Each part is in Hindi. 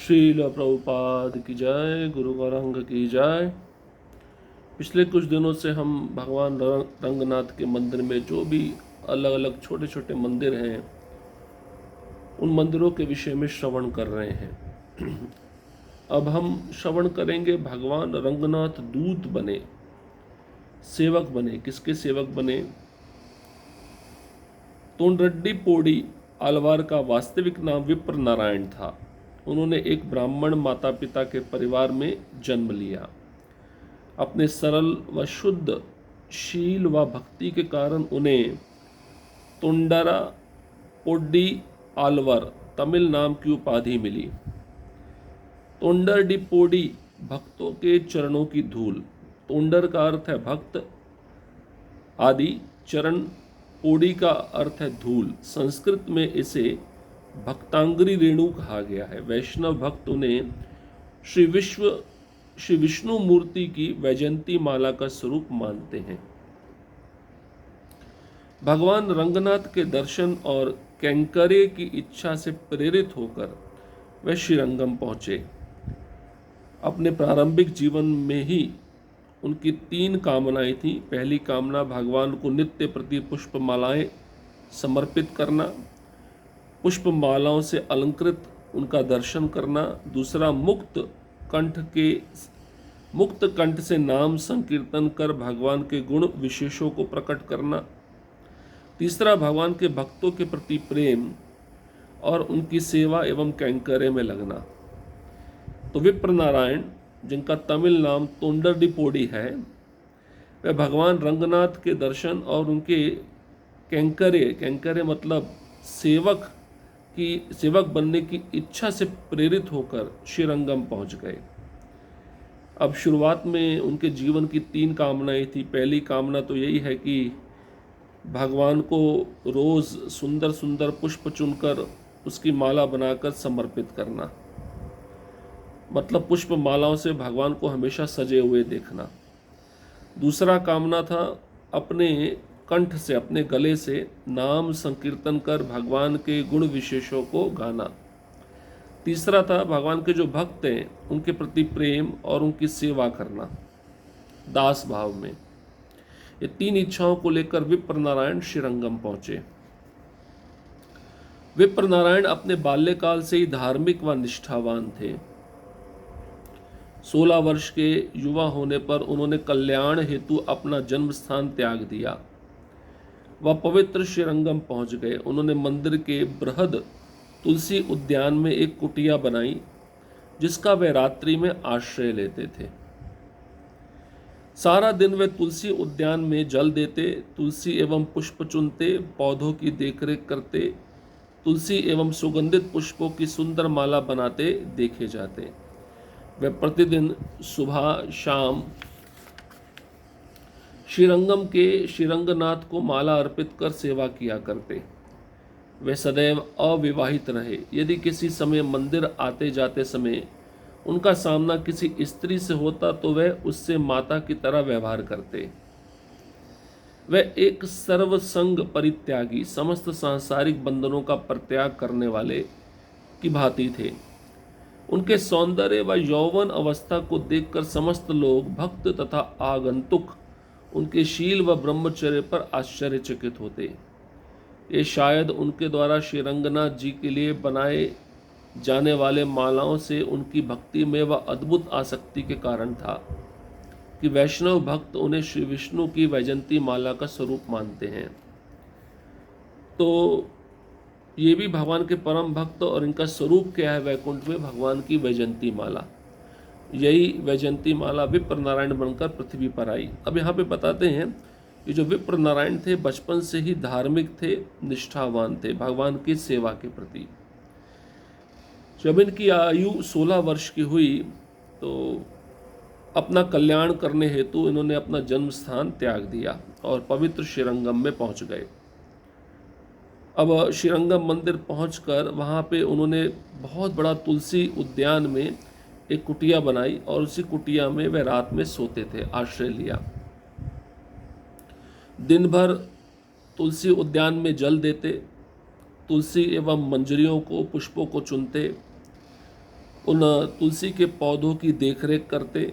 श्रील प्रभुपाद की जय, गुरु गौरांग की जय। पिछले कुछ दिनों से हम भगवान रंगनाथ के मंदिर में जो भी अलग अलग छोटे छोटे मंदिर हैं उन मंदिरों के विषय में श्रवण कर रहे हैं। अब हम श्रवण करेंगे भगवान रंगनाथ दूत बने, सेवक बने। किसके सेवक बने? तोंडरड्डी पोड़ी आलवार का वास्तविक नाम विप्र नारायण था। उन्होंने एक ब्राह्मण माता पिता के परिवार में जन्म लिया। अपने सरल व शुद्ध शील व भक्ति के कारण उन्हें तोंडरा पोड्डी आलवर तमिल नाम की उपाधि मिली। तोंडर डी पोडी भक्तों के चरणों की धूल। तोंडर का अर्थ है भक्त आदि, चरण पोड़ी का अर्थ है धूल। संस्कृत में इसे भक्तांगरी रेणु कहा गया है। वैष्णव भक्त उन्हें श्री विष्णु मूर्ति की वैजयंती माला का स्वरूप मानते हैं। भगवान रंगनाथ के दर्शन और कैंकर्य की इच्छा से प्रेरित होकर वे श्रीरंगम पहुंचे। अपने प्रारंभिक जीवन में ही उनकी 3 कामनाएं थीं। पहली कामना भगवान को नित्य प्रति पुष्पमालाएं समर्पित करना, पुष्पमालाओं से अलंकृत उनका दर्शन करना। दूसरा, मुक्त कंठ से नाम संकीर्तन कर भगवान के गुण विशेषों को प्रकट करना। तीसरा, भगवान के भक्तों के प्रति प्रेम और उनकी सेवा एवं कैंकर्य में लगना। तो विप्र नारायण, जिनका तमिल नाम तोंडरडी पोडी है, वह भगवान रंगनाथ के दर्शन और उनके कैंकर्य मतलब सेवक बनने की इच्छा से प्रेरित होकर श्रीरंगम पहुंच गए। अब शुरुआत में उनके जीवन की 3 कामनाएं थी। पहली कामना तो यही है कि भगवान को रोज़ सुंदर सुंदर पुष्प चुनकर उसकी माला बनाकर समर्पित करना, मतलब पुष्प मालाओं से भगवान को हमेशा सजे हुए देखना। दूसरा कामना था अपने कंठ से, अपने गले से नाम संकीर्तन कर भगवान के गुण विशेषों को गाना। तीसरा था भगवान के जो भक्त हैं उनके प्रति प्रेम और उनकी सेवा करना दास भाव में। ये 3 इच्छाओं को लेकर विप्र नारायण श्रीरंगम पहुंचे। विप्र नारायण अपने बाल्यकाल से ही धार्मिक व निष्ठावान थे। 16 वर्ष के युवा होने पर उन्होंने कल्याण हेतु अपना जन्म स्थान त्याग दिया। वह पवित्र श्रीरंगम पहुंच गए। उन्होंने मंदिर के बृहद तुलसी उद्यान में एक कुटिया बनाई, जिसका वे रात्रि में आश्रय लेते थे। सारा दिन वे तुलसी उद्यान में जल देते, तुलसी एवं पुष्प चुनते, पौधों की देखरेख करते, तुलसी एवं सुगंधित पुष्पों की सुंदर माला बनाते देखे जाते। वे प्रतिदिन सुबह शाम श्रीरंगम के श्रीरंगनाथ को माला अर्पित कर सेवा किया करते। वे सदैव अविवाहित रहे। यदि किसी समय मंदिर आते जाते समय उनका सामना किसी स्त्री से होता तो वे उससे माता की तरह व्यवहार करते। वे एक सर्वसंग परित्यागी, समस्त सांसारिक बंधनों का परित्याग करने वाले की भांति थे। उनके सौंदर्य व यौवन अवस्था को देखकर समस्त लोग, भक्त तथा आगंतुक, उनके शील व ब्रह्मचर्य पर आश्चर्यचकित होते। ये शायद उनके द्वारा श्री रंगनाथ जी के लिए बनाए जाने वाले मालाओं से उनकी भक्ति में व अद्भुत आसक्ति के कारण था कि वैष्णव भक्त उन्हें श्री विष्णु की वैजयंती माला का स्वरूप मानते हैं। तो ये भी भगवान के परम भक्त, और इनका स्वरूप क्या है वैकुंठ में? भगवान की वैजयंती माला। यही वैजयंती माला विप्र नारायण बनकर पृथ्वी पर आई। अब यहाँ पे बताते हैं कि जो विप्र नारायण थे बचपन से ही धार्मिक थे, निष्ठावान थे भगवान की सेवा के प्रति। जब इनकी आयु 16 वर्ष की हुई तो अपना कल्याण करने हेतु इन्होंने अपना जन्म स्थान त्याग दिया और पवित्र श्रीरंगम में पहुंच गए। अब श्रीरंगम मंदिर पहुंचकर वहाँ पे उन्होंने बहुत बड़ा तुलसी उद्यान में एक कुटिया बनाई और उसी कुटिया में वे रात में सोते थे, आश्रय लिया। दिन भर तुलसी उद्यान में जल देते, तुलसी एवं मंजरियों को, पुष्पों को चुनते, उन तुलसी के पौधों की देखरेख करते,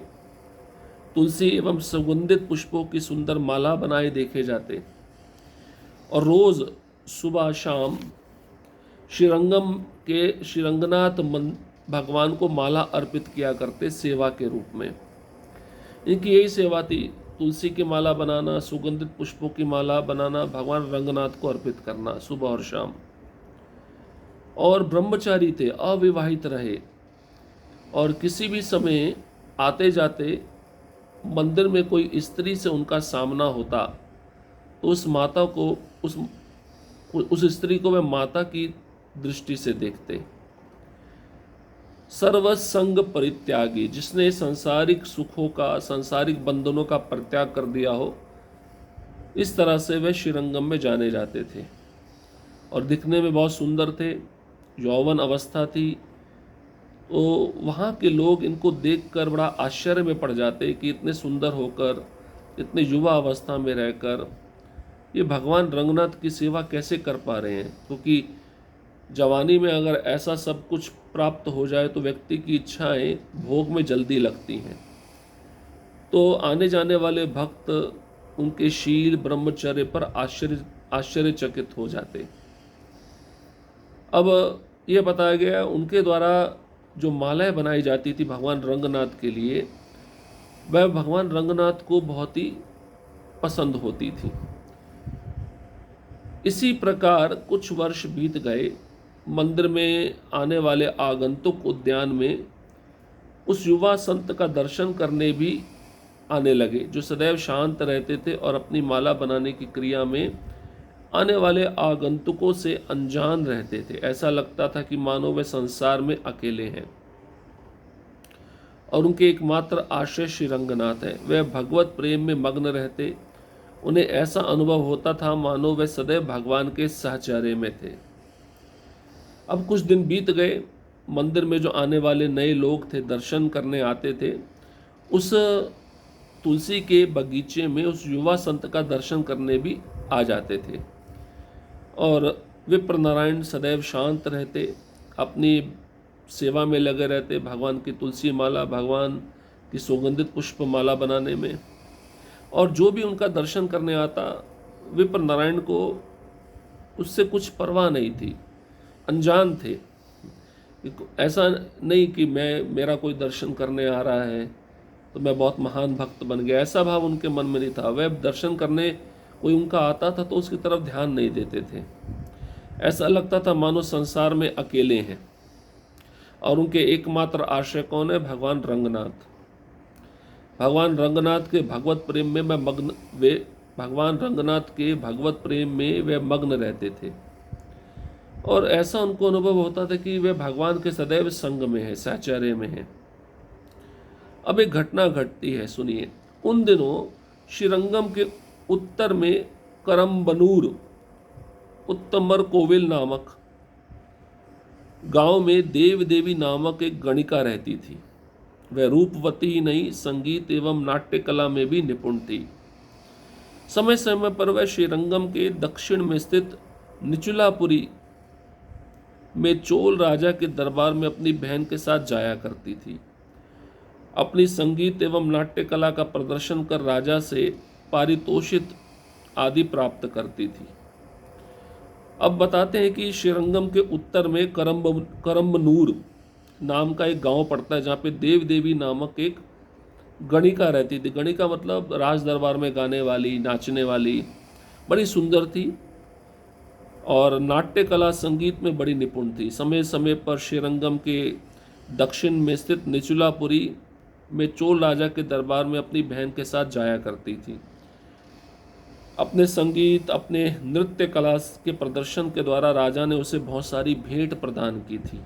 तुलसी एवं सुगंधित पुष्पों की सुंदर माला बनाए देखे जाते और रोज सुबह शाम श्रीरंगम के श्रीरंगनाथ भगवान को माला अर्पित किया करते सेवा के रूप में। इनकी यही सेवा थी, तुलसी की माला बनाना, सुगंधित पुष्पों की माला बनाना, भगवान रंगनाथ को अर्पित करना सुबह और शाम। और ब्रह्मचारी थे, अविवाहित रहे और किसी भी समय आते जाते मंदिर में कोई स्त्री से उनका सामना होता तो उस माता को उस स्त्री को वे माता की दृष्टि से देखते। सर्वसंग परित्यागी, जिसने सांसारिक सुखों का, सांसारिक बंधनों का परित्याग कर दिया हो, इस तरह से वे श्रीरंगम में जाने जाते थे। और दिखने में बहुत सुंदर थे, यौवन अवस्था थी, तो वहाँ के लोग इनको देखकर बड़ा आश्चर्य में पड़ जाते कि इतने सुंदर होकर, इतने युवा अवस्था में रहकर ये भगवान रंगनाथ की सेवा कैसे कर पा रहे हैं। क्योंकि जवानी में अगर ऐसा सब कुछ प्राप्त हो जाए तो व्यक्ति की इच्छाएं भोग में जल्दी लगती हैं। तो आने जाने वाले भक्त उनके शील ब्रह्मचर्य पर आश्चर्यचकित हो जाते। अब यह बताया गया उनके द्वारा जो मालाएं बनाई जाती थी भगवान रंगनाथ के लिए, वह भगवान रंगनाथ को बहुत ही पसंद होती थी। इसी प्रकार कुछ वर्ष बीत गए। मंदिर में आने वाले आगंतुक उद्यान में उस युवा संत का दर्शन करने भी आने लगे, जो सदैव शांत रहते थे और अपनी माला बनाने की क्रिया में आने वाले आगंतुकों से अनजान रहते थे। ऐसा लगता था कि मानो वे संसार में अकेले हैं और उनके एकमात्र आश्रय श्री रंगनाथ है। वे भगवत प्रेम में मग्न रहते। उन्हें ऐसा अनुभव होता था मानो वे सदैव भगवान के साहचर्य में थे। अब कुछ दिन बीत गए। मंदिर में जो आने वाले नए लोग थे, दर्शन करने आते थे, उस तुलसी के बगीचे में उस युवा संत का दर्शन करने भी आ जाते थे। और विप्र नारायण सदैव शांत रहते, अपनी सेवा में लगे रहते, भगवान की तुलसी माला, भगवान की सुगंधित पुष्प माला बनाने में। और जो भी उनका दर्शन करने आता, विप्र नारायण को उससे कुछ परवाह नहीं थी, अनजान थे। ऐसा नहीं कि मेरा कोई दर्शन करने आ रहा है तो मैं बहुत महान भक्त बन गया, ऐसा भाव उनके मन में नहीं था। वह दर्शन करने कोई उनका आता था तो उसकी तरफ ध्यान नहीं देते थे। ऐसा लगता था मानो संसार में अकेले हैं और उनके एकमात्र आश्रय कौन है? भगवान रंगनाथ। भगवान रंगनाथ के भगवत प्रेम में भगवान रंगनाथ के भगवत प्रेम में वे मग्न रहते थे और ऐसा उनको अनुभव होता था कि वे भगवान के सदैव संग में है, साहचर्य में है। अब एक घटना घटती है, सुनिए। उन दिनों श्रीरंगम के उत्तर में करम्बनूर उत्तमर कोविल नामक गांव में देव देवी नामक एक गणिका रहती थी। वह रूपवती ही नहीं, संगीत एवं नाट्य कला में भी निपुण थी। समय समय पर वह श्रीरंगम के दक्षिण में स्थित निचुलापुरी में चोल राजा के दरबार में अपनी बहन के साथ जाया करती थी। अपनी संगीत एवं नाट्य कला का प्रदर्शन कर राजा से पारितोषित आदि प्राप्त करती थी। अब बताते हैं कि श्रीरंगम के उत्तर में करम्बनूर नाम का एक गांव पड़ता है, जहाँ पे देव देवी नामक एक गणिका रहती थी। गणिका मतलब राज दरबार में गाने वाली, नाचने वाली, बड़ी सुंदर थी और नाट्य कला संगीत में बड़ी निपुण थी। समय समय पर श्रीरंगम के दक्षिण में स्थित निचुलापुरी में चोल राजा के दरबार में अपनी बहन के साथ जाया करती थी। अपने संगीत, अपने नृत्य कला के प्रदर्शन के द्वारा राजा ने उसे बहुत सारी भेंट प्रदान की थी।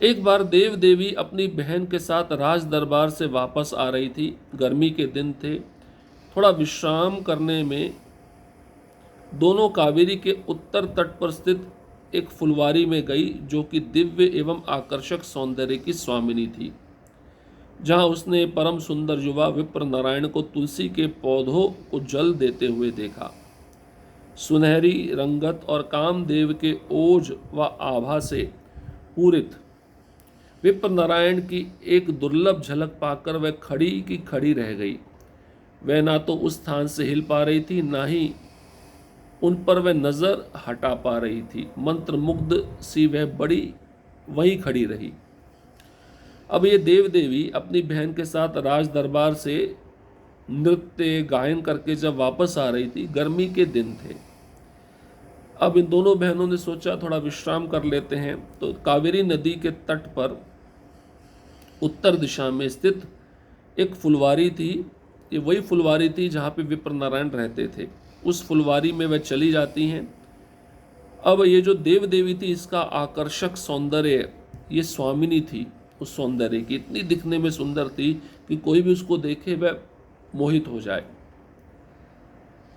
एक बार देव देवी अपनी बहन के साथ राज दरबार से वापस आ रही थी। गर्मी के दिन थे। थोड़ा विश्राम करने में दोनों कावेरी के उत्तर तट पर स्थित एक फुलवारी में गई, जो कि दिव्य एवं आकर्षक सौंदर्य की स्वामिनी थी, जहां उसने परम सुंदर युवा विप्र नारायण को तुलसी के पौधों को जल देते हुए देखा। सुनहरी रंगत और कामदेव के ओज व आभा से पूरित विप्र नारायण की एक दुर्लभ झलक पाकर वह खड़ी की खड़ी रह गई। वह ना तो उस स्थान से हिल पा रही थी, ना ही उन पर वह नजर हटा पा रही थी। मंत्र मुग्ध सी वह बड़ी वहीं खड़ी रही। अब ये देव देवी अपनी बहन के साथ राज दरबार से नृत्य गायन करके जब वापस आ रही थी, गर्मी के दिन थे। अब इन दोनों बहनों ने सोचा थोड़ा विश्राम कर लेते हैं, तो कावेरी नदी के तट पर उत्तर दिशा में स्थित एक फुलवारी थी। ये वही फुलवारी थी जहाँ पे विप्र नारायण रहते थे। उस फुलवारी में वह चली जाती हैं। अब ये जो देव देवी थी, इसका आकर्षक सौंदर्य, ये स्वामिनी थी उस सौंदर्य की, इतनी दिखने में सुंदर थी कि कोई भी उसको देखे वह मोहित हो जाए।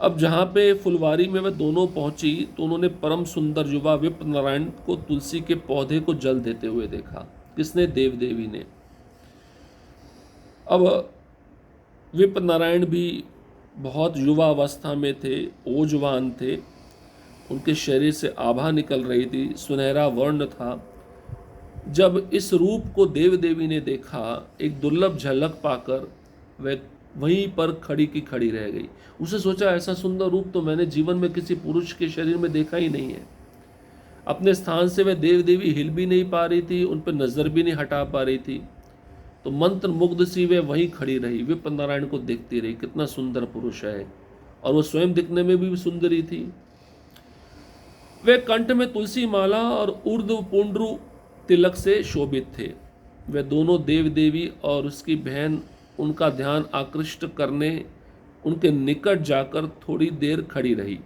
अब जहाँ पे फुलवारी में वह दोनों पहुंची तो उन्होंने परम सुंदर युवा विप्र नारायण को तुलसी के पौधे को जल देते हुए देखा। किसने? देव देवी ने। अब विप्र नारायण भी बहुत युवा अवस्था में थे, ओजवान थे, उनके शरीर से आभा निकल रही थी, सुनहरा वर्ण था। जब इस रूप को देव देवी ने देखा, एक दुर्लभ झलक पाकर वह वहीं पर खड़ी की खड़ी रह गई। उसे सोचा ऐसा सुंदर रूप तो मैंने जीवन में किसी पुरुष के शरीर में देखा ही नहीं है। अपने स्थान से वह देव देवी हिल भी नहीं पा रही थी, उन पर नजर भी नहीं हटा पा रही थी। तो मंत्र मुग्ध सी वे वहीं खड़ी रही, विप्र नारायण को देखती रही, कितना सुंदर पुरुष है, और वो स्वयं दिखने में भी सुंदरी थी। वे कंठ में तुलसी माला और ऊर्ध्व पुंड्रू तिलक से शोभित थे। वे दोनों देव देवी और उसकी बहन उनका ध्यान आकृष्ट करने उनके निकट जाकर थोड़ी देर खड़ी रही।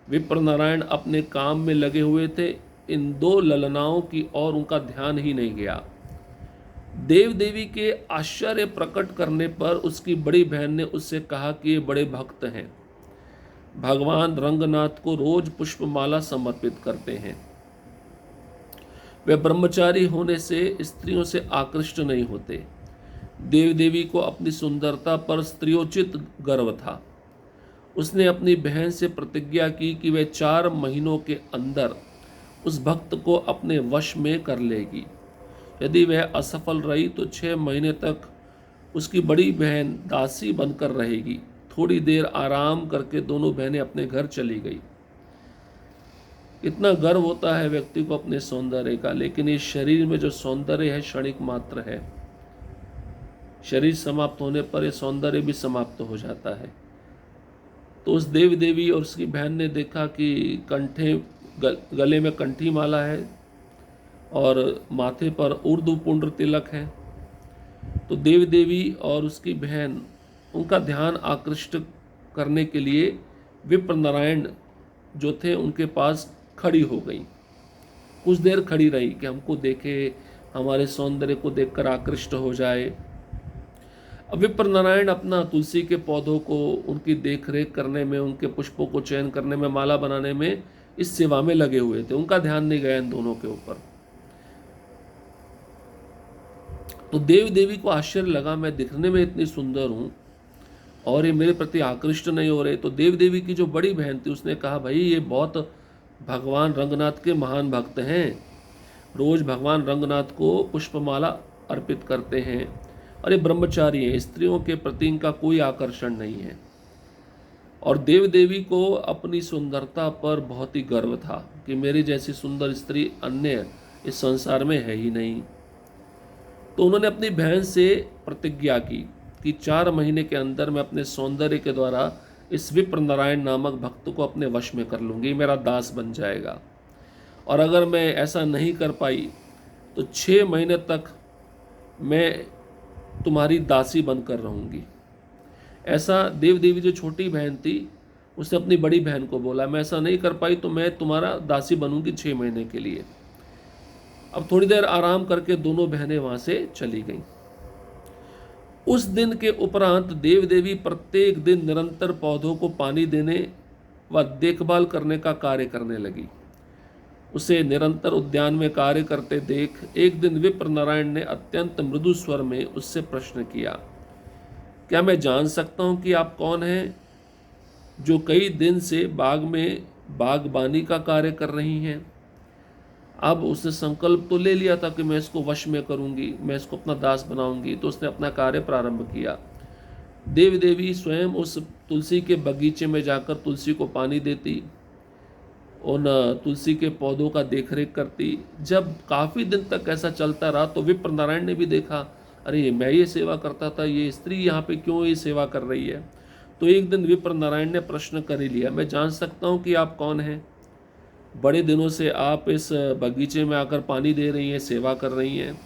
विप्र नारायण अपने काम में लगे हुए थे, इन दो ललनाओं की ओर उनका ध्यान ही नहीं गया। देव देवी के आश्चर्य प्रकट करने पर उसकी बड़ी बहन ने उससे कहा कि ये बड़े भक्त हैं, भगवान रंगनाथ को रोज पुष्पमाला समर्पित करते हैं। वे ब्रह्मचारी होने से स्त्रियों से आकृष्ट नहीं होते। देव देवी को अपनी सुंदरता पर स्त्रियोचित गर्व था। उसने अपनी बहन से प्रतिज्ञा की कि वह 4 महीनों के अंदर उस भक्त को अपने वश में कर लेगी। यदि वह असफल रही तो 6 महीने तक उसकी बड़ी बहन दासी बनकर रहेगी। थोड़ी देर आराम करके दोनों बहनें अपने घर चली गई। इतना गर्व होता है व्यक्ति को अपने सौंदर्य का, लेकिन इस शरीर में जो सौंदर्य है क्षणिक मात्र है। शरीर समाप्त होने पर यह सौंदर्य भी समाप्त हो जाता है। तो उस देव देवी और उसकी बहन ने देखा कि गले में कंठी माला है और माथे पर ऊर्ध्व पुंड्र तिलक है। तो देव देवी और उसकी बहन उनका ध्यान आकृष्ट करने के लिए विप्र नारायण जो थे उनके पास खड़ी हो गई। कुछ देर खड़ी रही कि हमको देखे, हमारे सौंदर्य को देखकर आकृष्ट हो जाए। अब विप्र नारायण अपना तुलसी के पौधों को उनकी देख रेख करने में, उनके पुष्पों को चयन करने में, माला बनाने में, इस सेवा में लगे हुए थे। उनका ध्यान नहीं गया इन दोनों के ऊपर। तो देव देवी को आश्चर्य लगा, मैं दिखने में इतनी सुंदर हूँ और ये मेरे प्रति आकृष्ट नहीं हो रहे। तो देव देवी की जो बड़ी बहन थी उसने कहा, भाई ये बहुत भगवान रंगनाथ के महान भक्त हैं, रोज भगवान रंगनाथ को पुष्पमाला अर्पित करते हैं और ये ब्रह्मचारी हैं, स्त्रियों के प्रति इनका कोई आकर्षण नहीं है। और देव देवी को अपनी सुंदरता पर बहुत ही गर्व था कि मेरी जैसी सुंदर स्त्री अन्य इस संसार में है ही नहीं। तो उन्होंने अपनी बहन से प्रतिज्ञा की कि 4 महीने के अंदर मैं अपने सौंदर्य के द्वारा इस विप्र नारायण नामक भक्त को अपने वश में कर लूँगी, मेरा दास बन जाएगा। और अगर मैं ऐसा नहीं कर पाई तो 6 महीने तक मैं तुम्हारी दासी बनकर रहूँगी। ऐसा देव देवी जो छोटी बहन थी उसने अपनी बड़ी बहन को बोला, मैं ऐसा नहीं कर पाई तो मैं तुम्हारा दासी बनूंगी 6 महीने के लिए। अब थोड़ी देर आराम करके दोनों बहनें वहाँ से चली गईं। उस दिन के उपरांत देव देवी प्रत्येक दिन निरंतर पौधों को पानी देने व देखभाल करने का कार्य करने लगी। उसे निरंतर उद्यान में कार्य करते देख एक दिन विप्र नारायण ने अत्यंत मृदु स्वर में उससे प्रश्न किया, क्या मैं जान सकता हूँ कि आप कौन हैं जो कई दिन से बाग में बागबानी का कार्य कर रही हैं? अब उसने संकल्प तो ले लिया था कि मैं इसको वश में करूंगी, मैं इसको अपना दास बनाऊंगी, तो उसने अपना कार्य प्रारंभ किया। देव देवी स्वयं उस तुलसी के बगीचे में जाकर तुलसी को पानी देती, उन तुलसी के पौधों का देखरेख करती। जब काफ़ी दिन तक ऐसा चलता रहा तो विप्र नारायण ने भी देखा, अरे मैं ये सेवा करता था, ये स्त्री यहाँ पे क्यों ये सेवा कर रही है। तो एक दिन विप्र नारायण ने प्रश्न कर ही लिया, मैं जान सकता हूँ कि आप कौन हैं? बड़े दिनों से आप इस बगीचे में आकर पानी दे रही हैं, सेवा कर रही हैं।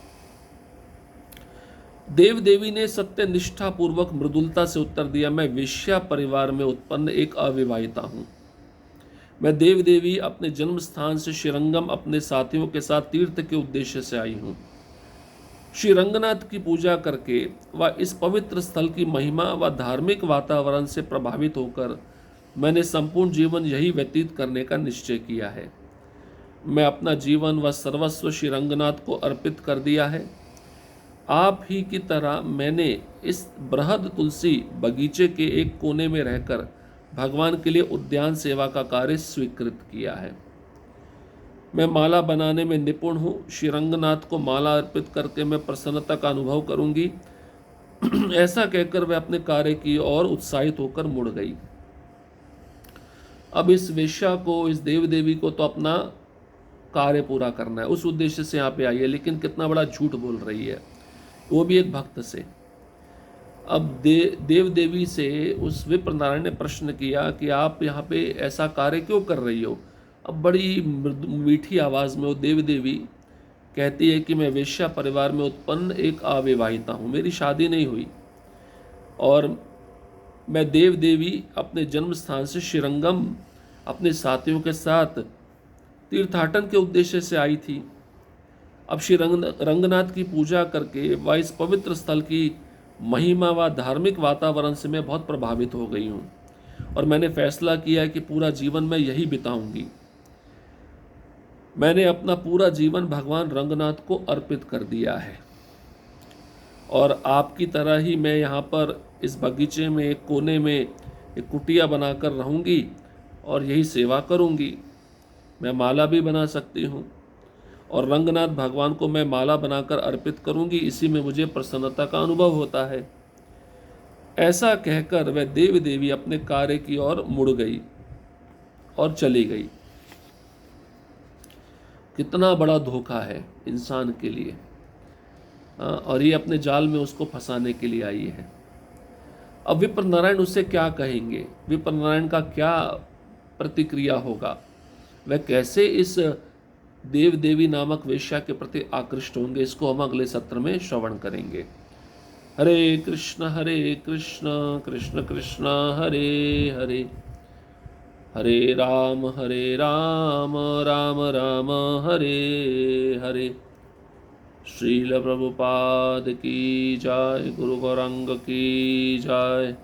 देव देवी ने सत्य निष्ठा पूर्वक मृदुलता से उत्तर दिया, मैं वेश्या परिवार में उत्पन्न एक अविवाहिता हूँ। मैं देव देवी अपने जन्म स्थान से श्रीरंगम अपने साथियों के साथ तीर्थ के उद्देश्य से आई हूँ। श्री रंगनाथ की पूजा करके व इस पवित्र स्थल की महिमा व धार्मिक वातावरण से प्रभावित होकर मैंने संपूर्ण जीवन यही व्यतीत करने का निश्चय किया है। मैं अपना जीवन व सर्वस्व श्री रंगनाथ को अर्पित कर दिया है। आप ही की तरह मैंने इस बृहद तुलसी बगीचे के एक कोने में रहकर भगवान के लिए उद्यान सेवा का कार्य स्वीकृत किया है। मैं माला बनाने में निपुण हूँ। श्री रंगनाथ को माला अर्पित करके मैं प्रसन्नता का अनुभव करूंगी। ऐसा कहकर वह अपने कार्य की ओर उत्साहित होकर मुड़ गई। अब इस वेश्या को, इस देव देवी को तो अपना कार्य पूरा करना है, उस उद्देश्य से यहाँ पे आई है, लेकिन कितना बड़ा झूठ बोल रही है, वो भी एक भक्त से। अब देव देवी से उस विप्र नारायण ने प्रश्न किया कि आप यहाँ पे ऐसा कार्य क्यों कर रही हो। अब बड़ी मीठी आवाज़ में वो देव देवी कहती है कि मैं वेश्या परिवार में उत्पन्न एक अविवाहिता हूँ, मेरी शादी नहीं हुई, और मैं देव देवी अपने जन्म स्थान से श्रीरंगम अपने साथियों के साथ तीर्थाटन के उद्देश्य से आई थी। अब श्री रंगनाथ की पूजा करके व इस पवित्र स्थल की महिमा व धार्मिक वातावरण से मैं बहुत प्रभावित हो गई हूँ, और मैंने फैसला किया है कि पूरा जीवन मैं यही बिताऊंगी। मैंने अपना पूरा जीवन भगवान रंगनाथ को अर्पित कर दिया है, और आपकी तरह ही मैं यहाँ पर इस बगीचे में एक कोने में एक कुटिया बनाकर रहूँगी और यही सेवा करूँगी। मैं माला भी बना सकती हूँ, और रंगनाथ भगवान को मैं माला बनाकर अर्पित करूँगी, इसी में मुझे प्रसन्नता का अनुभव होता है। ऐसा कहकर वह देव देवी अपने कार्य की ओर मुड़ गई और चली गई। कितना बड़ा धोखा है इंसान के लिए, और ये अपने जाल में उसको फंसाने के लिए आई है। अब विप्र नारायण उससे क्या कहेंगे, विप्र नारायण का क्या प्रतिक्रिया होगा, वह कैसे इस देव देवी नामक वेश्या के प्रति आकृष्ट होंगे, इसको हम अगले सत्र में श्रवण करेंगे। हरे कृष्ण कृष्ण कृष्ण हरे हरे, हरे राम राम राम हरे हरे। श्रील प्रभुपाद की जय, गुरु गौरांग की जय।